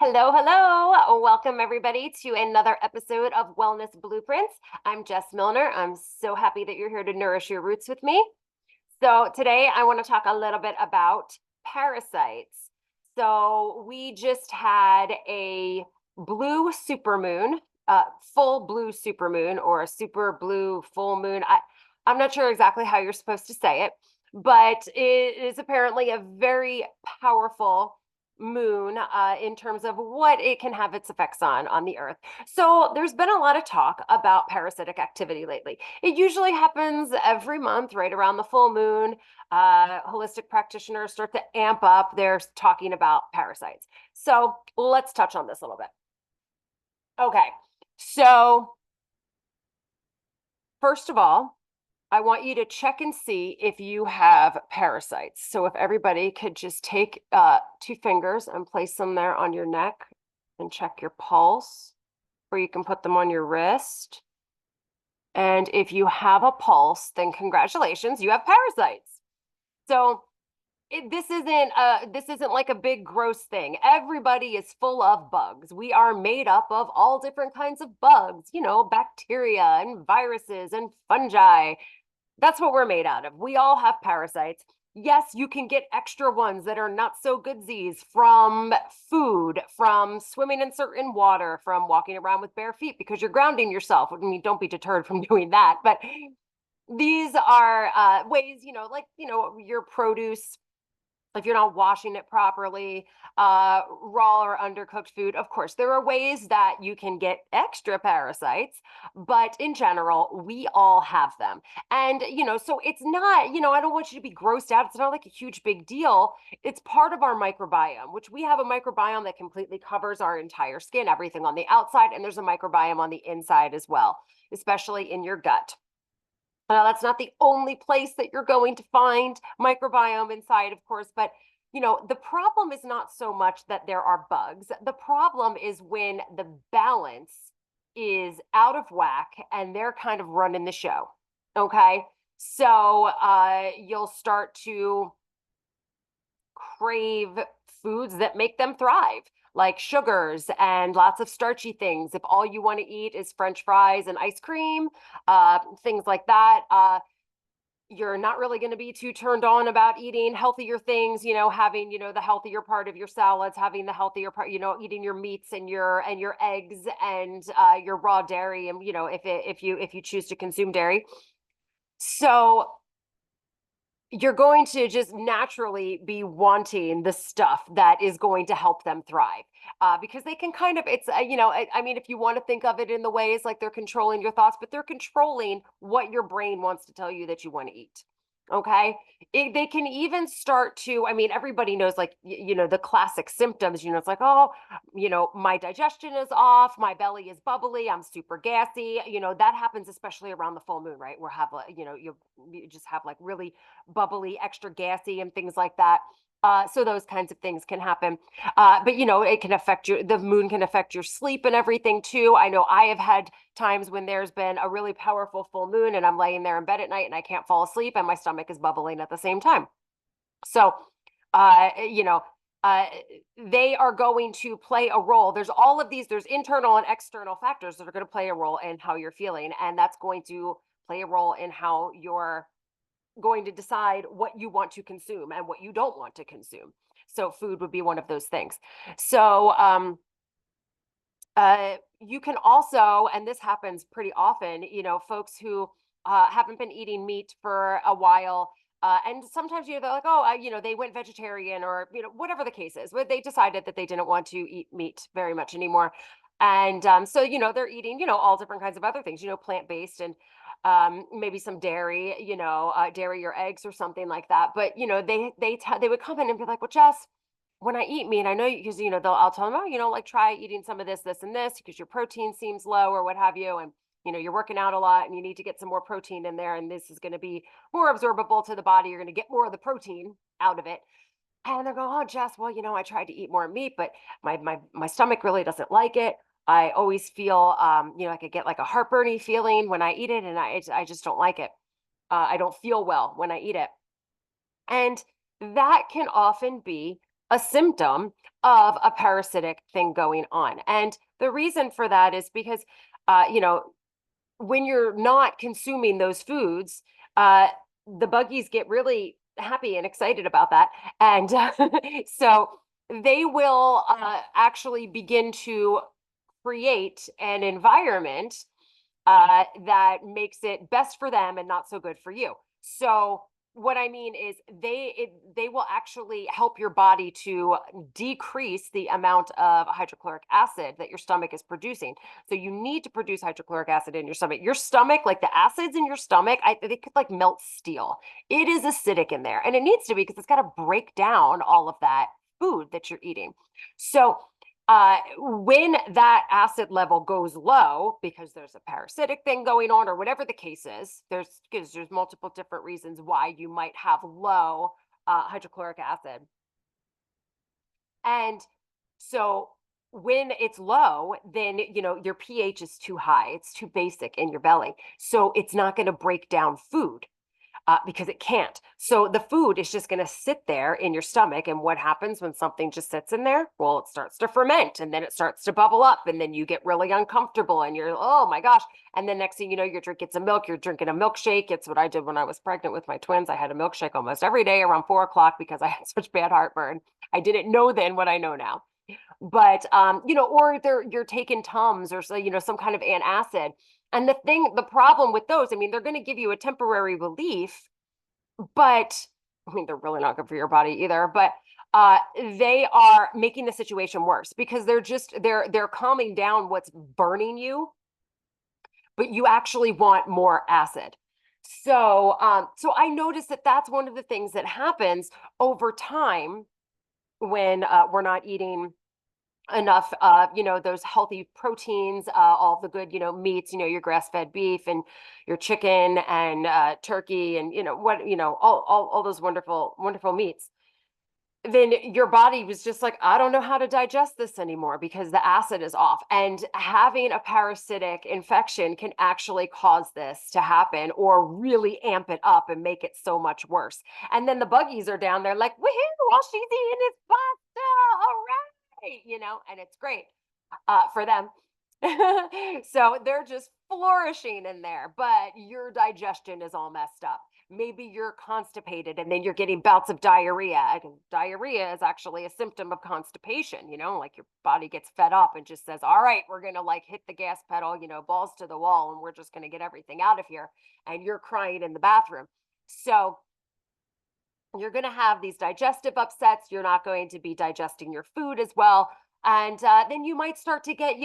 Hello, hello. Welcome everybody to another episode of Wellness Blueprints. I'm Jess Milner. I'm so happy that you're here to nourish your roots with me. So today I want to talk a little bit about parasites. So we just had a blue supermoon, full blue supermoon or a super blue full moon. I'm not sure exactly how you're supposed to say it, but it is apparently a very powerful moon in terms of what it can have its effects on the earth. So there's been a lot of talk about parasitic activity lately. It usually happens every month right around the full moon. Holistic practitioners start to amp up their talking about parasites. So let's touch on this a little bit. Okay, so first of all, I want you to check and see if you have parasites. So if everybody could just take two fingers and place them there on your neck and check your pulse, or you can put them on your wrist. And if you have a pulse, then congratulations, you have parasites. So this isn't like a big gross thing. Everybody is full of bugs. We are made up of all different kinds of bugs, bacteria and viruses and fungi. That's what we're made out of. We all have parasites. Yes, you can get extra ones that are not so goodsies from food, from swimming in certain water, from walking around with bare feet because you're grounding yourself. I mean, don't be deterred from doing that. But these are ways, your produce, if you're not washing it properly, raw or undercooked food. Of course, there are ways that you can get extra parasites, but in general, we all have them. And, so it's not, I don't want you to be grossed out. It's not like a huge big deal. It's part of our microbiome, which we have a microbiome that completely covers our entire skin, everything on the outside, and there's a microbiome on the inside as well, especially in your gut. Now, that's not the only place that you're going to find microbiome inside, of course, but the problem is not so much that there are bugs. The problem is when the balance is out of whack and they're kind of running the show. Okay. So you'll start to crave foods that make them thrive, like sugars and lots of starchy things. If all you want to eat is French fries and ice cream, things like that, you're not really going to be too turned on about eating healthier things, having, the healthier part of your salads, having the healthier part, eating your meats and your eggs and your raw dairy, and if you choose to consume dairy. So you're going to just naturally be wanting the stuff that is going to help them thrive, because they can kind of, it's, I mean, if you want to think of it in the ways like they're controlling your thoughts, but they're controlling what your brain wants to tell you that you want to eat. Okay. They can even start to, I mean, everybody knows, like, the classic symptoms, it's like, oh, my digestion is off, my belly is bubbly, I'm super gassy. That happens especially around the full moon, right? Where have, you just have like really bubbly, extra gassy, and things like that. So those kinds of things can happen. But it can affect the moon can affect your sleep and everything too. I know I have had times when there's been a really powerful full moon and I'm laying there in bed at night and I can't fall asleep and my stomach is bubbling at the same time. So, uh, you know, uh, they are going to play a role. There's all of these, there's internal and external factors that are going to play a role in how you're feeling. And that's going to play a role in how you're going to decide what you want to consume and what you don't want to consume. So food would be one of those things. So you can also, and this happens pretty often, folks who haven't been eating meat for a while. And sometimes, they're like, oh, they went vegetarian, or, whatever the case is, but they decided that they didn't want to eat meat very much anymore. And so, they're eating, all different kinds of other things, plant-based, and maybe some dairy, dairy or eggs or something like that. But, they would come in and be like, well, Jess, when I eat meat, I know, because, I'll tell them, oh, like, try eating some of this and this because your protein seems low or what have you. And, you're working out a lot and you need to get some more protein in there. And this is going to be more absorbable to the body. You're going to get more of the protein out of it. And they're going, oh, Jess, well, I tried to eat more meat, but my stomach really doesn't like it. I always feel, I could get like a heartburny feeling when I eat it, and I just don't like it. I don't feel well when I eat it. And that can often be a symptom of a parasitic thing going on. And the reason for that is because, when you're not consuming those foods, the buggies get really happy and excited about that. And so they will actually begin to create an environment that makes it best for them and not so good for you. So what I mean is they will actually help your body to decrease the amount of hydrochloric acid that your stomach is producing. So you need to produce hydrochloric acid in your stomach. Your stomach, like the acids in your stomach, they could like melt steel. It is acidic in there, and it needs to be because it's got to break down all of that food that you're eating. So when that acid level goes low because there's a parasitic thing going on or whatever the case is, there's multiple different reasons why you might have low hydrochloric acid. And so when it's low, then your pH is too high, it's too basic in your belly, so it's not going to break down food. Because it can't. So the food is just going to sit there in your stomach. And what happens when something just sits in there? Well, it starts to ferment, and then it starts to bubble up, and then you get really uncomfortable and you're, oh my gosh. And then next thing you know, you're drinking some milk, you're drinking a milkshake. It's what I did when I was pregnant with my twins. I had a milkshake almost every day around 4 o'clock because I had such bad heartburn. I didn't know then what I know now. But or you're taking Tums or some kind of antacid. And the problem with those, I mean, they're going to give you a temporary relief, but I mean, they're really not good for your body either. But they are making the situation worse because they're calming down what's burning you, but you actually want more acid. So I noticed that that's one of the things that happens over time when we're not eating enough those healthy proteins, all the good meats, your grass-fed beef and your chicken and turkey and all those wonderful meats. Then your body was just like, I don't know how to digest this anymore because the acid is off. And having a parasitic infection can actually cause this to happen or really amp it up and make it so much worse. And then the buggies are down there like, woohoo, all she's eating is pasta, all right, and it's great for them. So they're just flourishing in there, but your digestion is all messed up. Maybe you're constipated and then you're getting bouts of diarrhea. And diarrhea is actually a symptom of constipation, like your body gets fed up and just says, all right, we're going to like hit the gas pedal, balls to the wall, and we're just going to get everything out of here. And you're crying in the bathroom. So you're going to have these digestive upsets. You're not going to be digesting your food as well. And then you might start to get,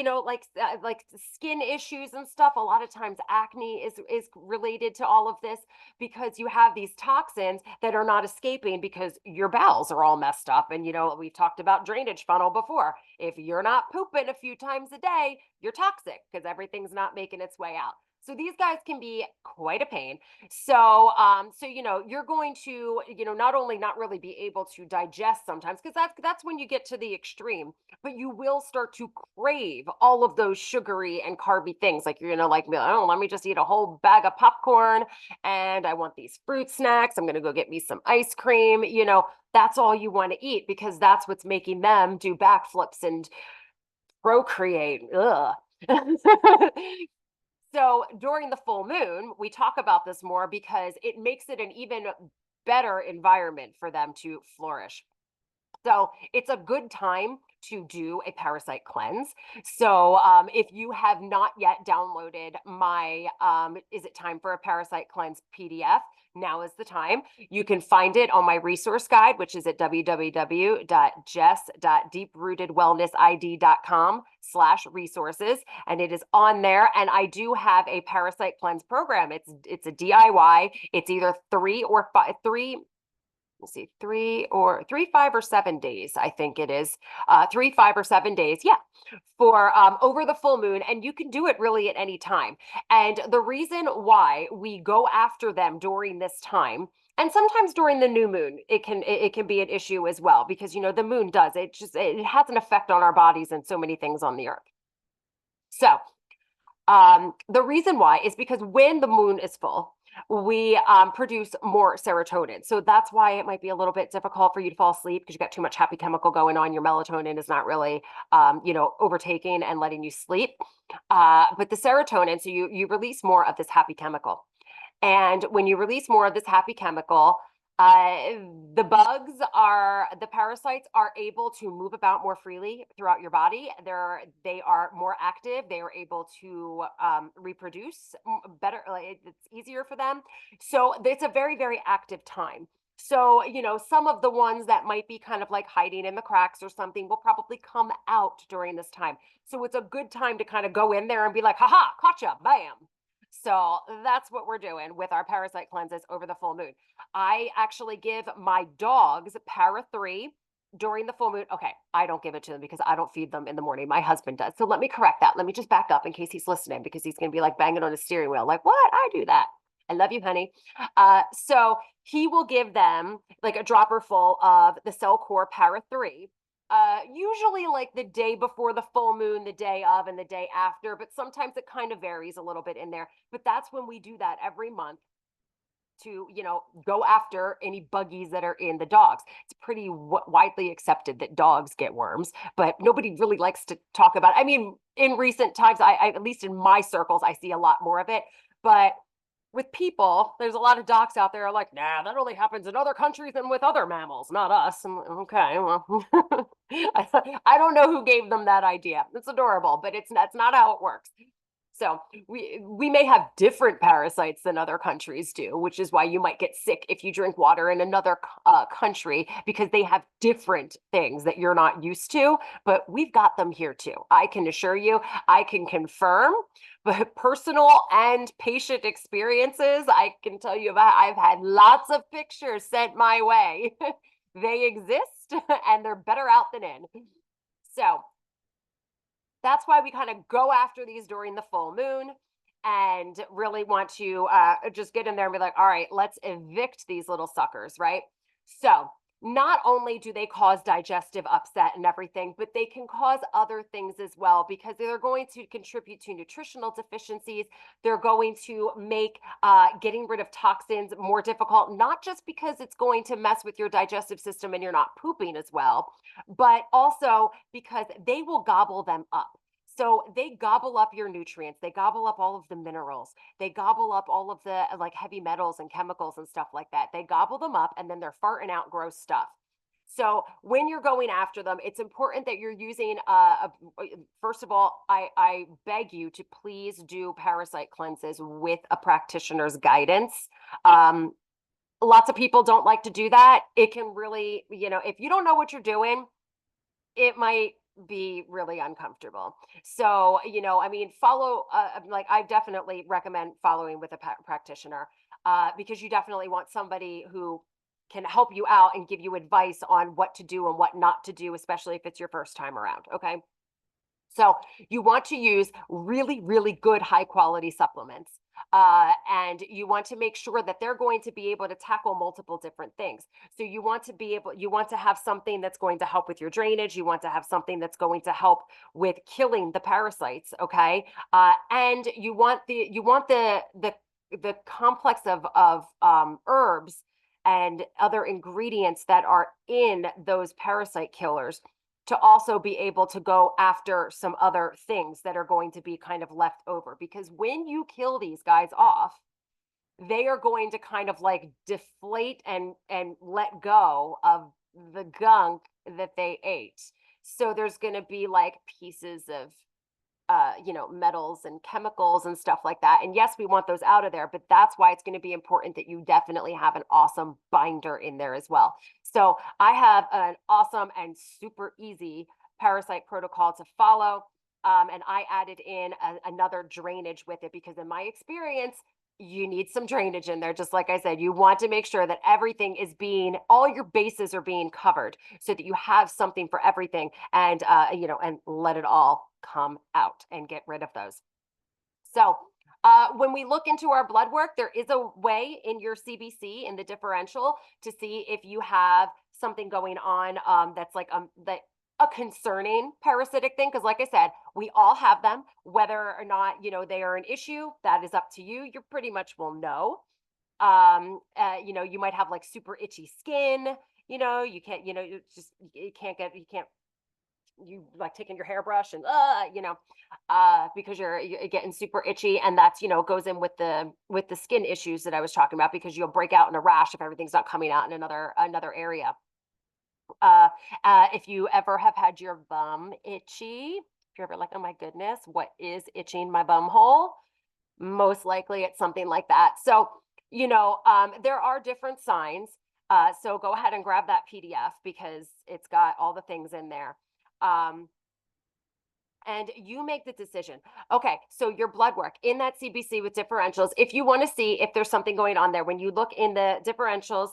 like skin issues and stuff. A lot of times acne is related to all of this because you have these toxins that are not escaping because your bowels are all messed up. And, we've talked about drainage funnel before. If you're not pooping a few times a day, you're toxic because everything's not making its way out. So these guys can be quite a pain. So, you're going to, not only not really be able to digest sometimes, because that's when you get to the extreme, but you will start to crave all of those sugary and carby things. Like you're gonna like, oh, let me just eat a whole bag of popcorn, and I want these fruit snacks. I'm gonna go get me some ice cream. That's all you want to eat because that's what's making them do backflips and procreate. Ugh. So during the full moon, we talk about this more because it makes it an even better environment for them to flourish. So it's a good time to do a parasite cleanse. So if you have not yet downloaded my Is It Time for a Parasite Cleanse PDF, now is the time. You can find it on my resource guide, which is at www.jess.deeprootedwellnessid.com/resources. And it is on there. And I do have a parasite cleanse program. It's a DIY. It's either 3 or 5, 3, let's see, 3, 5 or 7 days, I think it is. 3, 5 or 7 days, yeah, for over the full moon. And you can do it really at any time. And the reason why we go after them during this time, and sometimes during the new moon, it can be an issue as well, because the moon it has an effect on our bodies and so many things on the earth. So the reason why is because when the moon is full, we produce more serotonin. So that's why it might be a little bit difficult for you to fall asleep because you got too much happy chemical going on. Your melatonin is not really, overtaking and letting you sleep. But the serotonin, so you release more of this happy chemical. And when you release more of this happy chemical, uh, the parasites are able to move about more freely throughout your body. They are more active. They are able to reproduce better. Like, it's easier for them. So it's a very, very active time. So, some of the ones that might be kind of like hiding in the cracks or something will probably come out during this time. So it's a good time to kind of go in there and be like, haha, gotcha, bam. So that's what we're doing with our parasite cleanses over the full moon. I actually give my dogs Para 3 during the full moon. Okay, I don't give it to them because I don't feed them in the morning. My husband does. So let me correct that. Let me just back up in case he's listening because he's going to be like banging on his steering wheel. Like, what? I do that. I love you, honey. So he will give them like a dropper full of the Cell Core Para 3, usually like the day before the full moon, the day of, and the day after, but sometimes it kind of varies a little bit in there. But that's when we do that every month to, go after any buggies that are in the dogs. It's pretty widely accepted that dogs get worms, but nobody really likes to talk about it. I mean, in recent times, I at least in my circles, I see a lot more of it. But with people, there's a lot of docs out there are like, nah, that only happens in other countries and with other mammals, not us. Okay, well, I don't know who gave them that idea. It's adorable, but that's not how it works. So we may have different parasites than other countries do, which is why you might get sick if you drink water in another country because they have different things that you're not used to. But we've got them here too. I can assure you, I can confirm. But personal and patient experiences, I can tell you about. I've had lots of pictures sent my way. They exist and they're better out than in. So that's why we kind of go after these during the full moon and really want to just get in there and be like, all right, let's evict these little suckers, right? So not only do they cause digestive upset and everything, but they can cause other things as well because they're going to contribute to nutritional deficiencies. They're going to make getting rid of toxins more difficult, not just because it's going to mess with your digestive system and you're not pooping as well, but also because they will gobble them up. So they gobble up your nutrients. They gobble up all of the minerals. They gobble up all of the like heavy metals and chemicals and stuff like that. They gobble them up and then they're farting out gross stuff. So when you're going after them, it's important that you're using, first of all, I beg you to please do parasite cleanses with a practitioner's guidance. Lots of people don't like to do that. It can really, if you don't know what you're doing, it might be really uncomfortable. So, I mean, like I definitely recommend following with a practitioner because you definitely want somebody who can help you out and give you advice on what to do and what not to do, especially if it's your first time around. Okay. So you want to use really, really good high quality supplements. And you want to make sure that they're going to be able to tackle multiple different things. So you want to have something that's going to help with your drainage. You want to have something that's going to help with killing the parasites. Okay. And the complex of herbs and other ingredients that are in those parasite killers to also be able to go after some other things that are going to be kind of left over. Because when you kill these guys off, they are going to kind of like deflate and let go of the gunk that they ate. So there's going to be like pieces of metals and chemicals and stuff like that. And yes, we want those out of there, but that's why it's going to be important that you definitely have an awesome binder in there as well. So I have an awesome and super easy parasite protocol to follow. And I added in another drainage with it because in my experience, you need some drainage in there. Just like I said, you want to make sure that all your bases are being covered so that you have something for everything and let it all come out and get rid of those. So when we look into our blood work, there is a way in your CBC in the differential to see if you have something going on that's like a concerning parasitic thing. Because like I said, we all have them, whether or not, they are an issue, that is up to you. You pretty much will know. You might have like super itchy skin. You can't, you can't, you like taking your hairbrush and because you're getting super itchy, and that's goes in with the skin issues that I was talking about, because you'll break out in a rash if everything's not coming out in another area. uh if you ever have had your bum itchy, if you're ever like, oh my goodness, what is itching my bum hole, most likely it's something like that. So there are different signs. So go ahead and grab that PDF, because it's got all the things in there. And you make the decision. Okay, so your blood work in that CBC with differentials, if you want to see if there's something going on there, when you look in the differentials,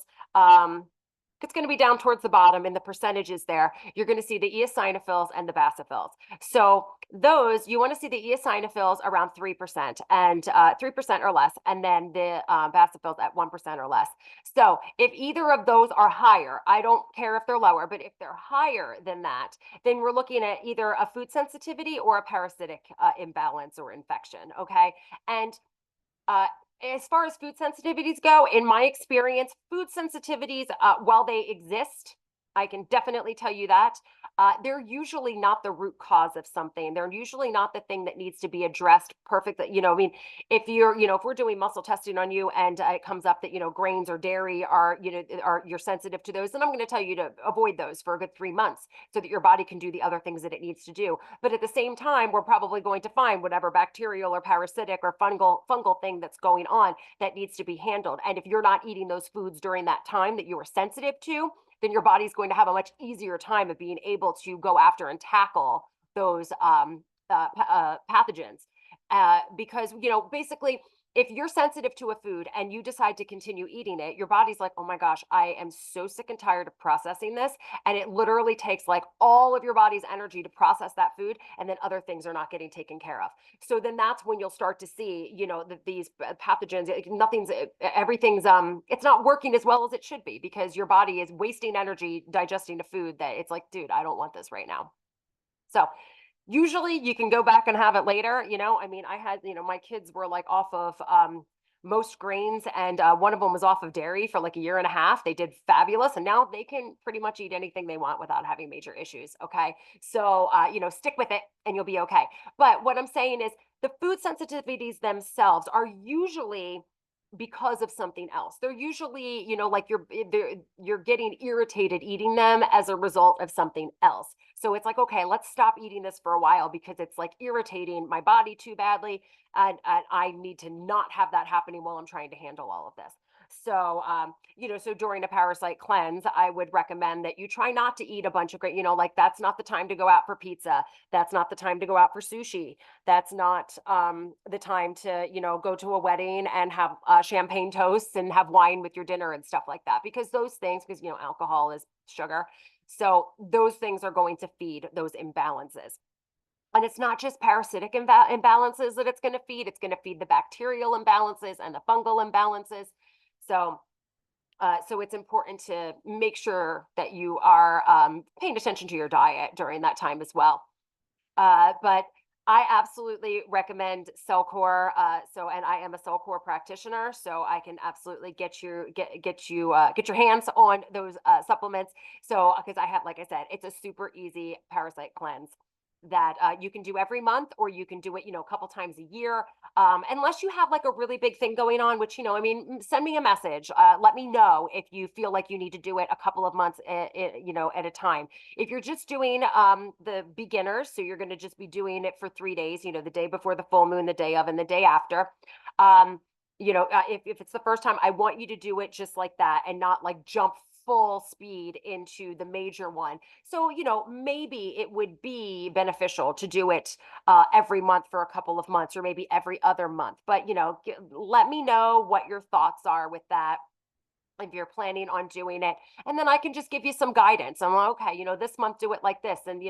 it's going to be down towards the bottom in the percentages there. You're going to see the eosinophils and the basophils. So those, you want to see the eosinophils around 3% and 3% or less, and then the basophils at 1% or less. So if either of those are higher, I don't care if they're lower, but if they're higher than that, then we're looking at either a food sensitivity or a parasitic imbalance or infection. Okay. And uh, as far as food sensitivities go, in my experience, food sensitivities, while they exist, I can definitely tell you that they're usually not the root cause of something. They're usually not the thing that needs to be addressed perfectly. I mean, if we're doing muscle testing on you and it comes up that, grains or dairy you're sensitive to those, then I'm going to tell you to avoid those for a good 3 months so that your body can do the other things that it needs to do. But at the same time, we're probably going to find whatever bacterial or parasitic or fungal thing that's going on that needs to be handled. And if you're not eating those foods during that time that you are sensitive to, then your body's going to have a much easier time of being able to go after and tackle those pathogens. Because, basically, if you're sensitive to a food and you decide to continue eating it, your body's like, oh my gosh, I am so sick and tired of processing this. And it literally takes like all of your body's energy to process that food. And then other things are not getting taken care of. So then that's when you'll start to see, that these pathogens, everything's, it's not working as well as it should be, because your body is wasting energy digesting a food that it's like, dude, I don't want this right now. So usually you can go back and have it later. I mean, I had, my kids were like off of most grains, and one of them was off of dairy for like a year and a half. They did fabulous, and now they can pretty much eat anything they want without having major issues. Okay. So, stick with it and you'll be okay. But what I'm saying is the food sensitivities themselves are usually because of something else. They're usually, like you're getting irritated eating them as a result of something else. So it's like, okay, let's stop eating this for a while because it's like irritating my body too badly. And I need to not have that happening while I'm trying to handle all of this. So, so during a parasite cleanse, I would recommend that you try not to eat a bunch of great, like that's not the time to go out for pizza. That's not the time to go out for sushi. That's not the time to, go to a wedding and have champagne toasts and have wine with your dinner and stuff like that. Because those things, because, alcohol is sugar. So those things are going to feed those imbalances. And it's not just parasitic imbalances that it's going to feed. It's going to feed the bacterial imbalances and the fungal imbalances. So, so it's important to make sure that you are paying attention to your diet during that time as well. But I absolutely recommend Cellcore. And I am a Cellcore practitioner, so I can absolutely get your hands on those supplements. So, because I have, like I said, it's a super easy parasite cleanse that you can do every month, or you can do it, a couple times a year. Unless you have like a really big thing going on, which, I mean, send me a message. Let me know if you feel like you need to do it a couple of months, at a time. If you're just doing the beginners, so you're going to just be doing it for 3 days, the day before the full moon, the day of, and the day after. If it's the first time, I want you to do it just like that and not like jump full speed into the major one. So, maybe it would be beneficial to do it every month for a couple of months, or maybe every other month. But, let me know what your thoughts are with that, if you're planning on doing it. And then I can just give you some guidance. I'm like, okay, this month do it like this. And,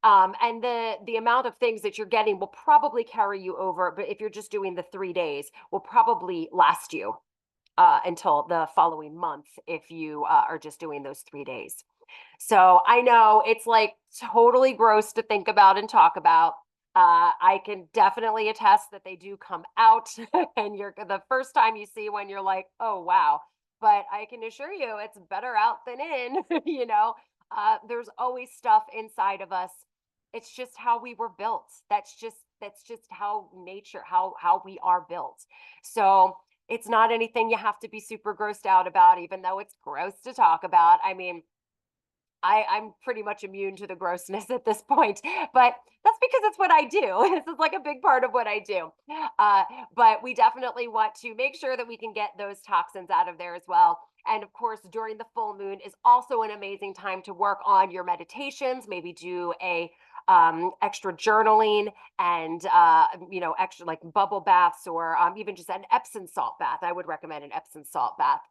and the amount of things that you're getting will probably carry you over. But if you're just doing the 3 days, will probably last you until the following month if you are just doing those 3 days. So I know it's like totally gross to think about and talk about, I can definitely attest that they do come out, and you're the first time you see one, you're like, oh wow. But I can assure you, it's better out than in. There's always stuff inside of us. It's just how we were built. That's just how nature, how we are built. So it's not anything you have to be super grossed out about, even though it's gross to talk about. I mean, I'm pretty much immune to the grossness at this point, but that's because it's what I do. This is like a big part of what I do. Uh, but we definitely want to make sure that we can get those toxins out of there as well. And of course, during the full moon is also an amazing time to work on your meditations, maybe do a extra journaling and extra like bubble baths or even just an Epsom salt bath. I would recommend an Epsom salt bath,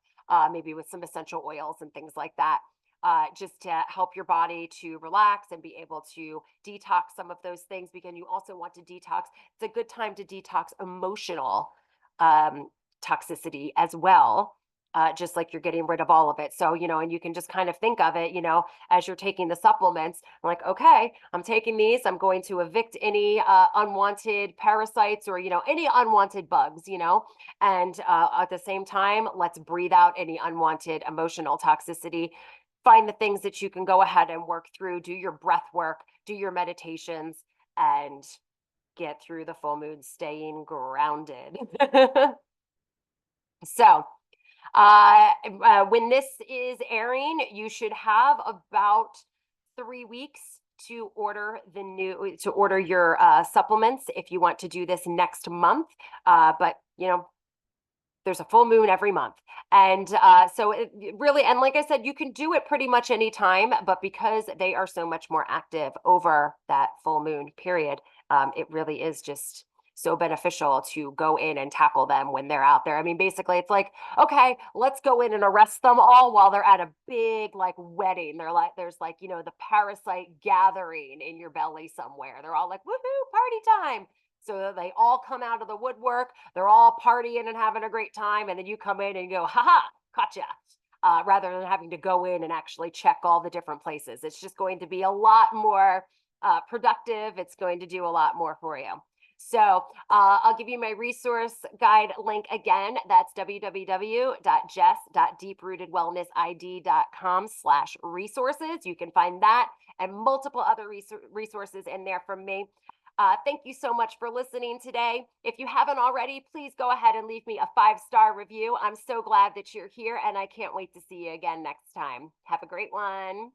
maybe with some essential oils and things like that, just to help your body to relax and be able to detox some of those things. Because you also want to detox. It's a good time to detox emotional um, toxicity as well. Just like you're getting rid of all of it. So, and you can just kind of think of it, as you're taking the supplements, like, okay, I'm taking these, I'm going to evict any unwanted parasites or, any unwanted bugs, and at the same time, let's breathe out any unwanted emotional toxicity. Find the things that you can go ahead and work through, do your breath work, do your meditations, and get through the full moon staying grounded. So, when this is airing, you should have about 3 weeks to order your supplements if you want to do this next month. But there's a full moon every month. And so it really, and like I said, you can do it pretty much any time, but because they are so much more active over that full moon period, it really is just so beneficial to go in and tackle them when they're out there. I mean, basically, it's like, okay, let's go in and arrest them all while they're at a big like wedding. There's like, the parasite gathering in your belly somewhere. They're all like, woohoo, party time. So they all come out of the woodwork. They're all partying and having a great time. And then you come in and you go, haha, gotcha. Rather than having to go in and actually check all the different places. It's just going to be a lot more productive. It's going to do a lot more for you. So I'll give you my resource guide link again. That's www.jess.deeprootedwellnessid.com/resources. You can find that and multiple other resources in there from me. Thank you so much for listening today. If you haven't already, please go ahead and leave me a 5-star review. I'm so glad that you're here, and I can't wait to see you again next time. Have a great one.